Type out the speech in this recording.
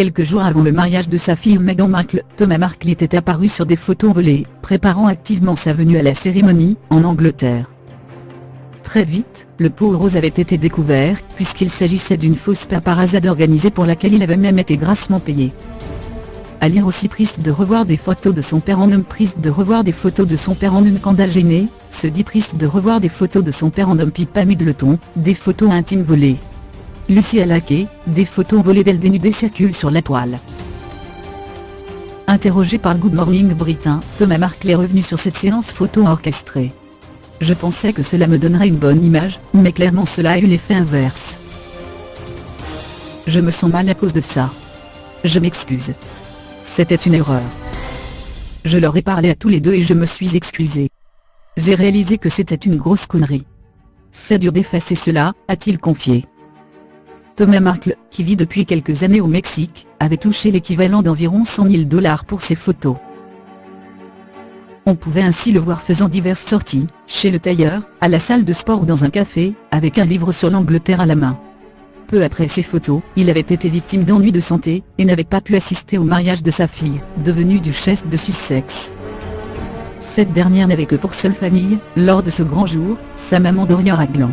Quelques jours avant le mariage de sa fille Meghan Markle, Thomas Markle était apparu sur des photos volées, préparant activement sa venue à la cérémonie, en Angleterre. Très vite, le pot rose avait été découvert, puisqu'il s'agissait d'une fausse paparazade organisée pour laquelle il avait même été grassement payé. À lire aussi: triste de revoir des photos de son père en homme, triste de revoir des photos de son père en homme. Kendall Jenner se dit triste de revoir des photos de son père en homme. Pippa Middleton, des photos intimes volées. Lucy Alaquet, des photos volées d'elle dénudée circulent sur la toile. Interrogé par le Good Morning britain, Thomas Markle est revenu sur cette séance photo orchestrée. Je pensais que cela me donnerait une bonne image, mais clairement cela a eu l'effet inverse. Je me sens mal à cause de ça. Je m'excuse. C'était une erreur. Je leur ai parlé à tous les deux et je me suis excusé. J'ai réalisé que c'était une grosse connerie. C'est dur d'effacer cela, a-t-il confié. Thomas Markle, qui vit depuis quelques années au Mexique, avait touché l'équivalent d'environ 100 000 $ pour ses photos. On pouvait ainsi le voir faisant diverses sorties, chez le tailleur, à la salle de sport ou dans un café, avec un livre sur l'Angleterre à la main. Peu après ces photos, il avait été victime d'ennuis de santé, et n'avait pas pu assister au mariage de sa fille, devenue duchesse de Sussex. Cette dernière n'avait que pour seule famille, lors de ce grand jour, sa maman Dorian Raglan.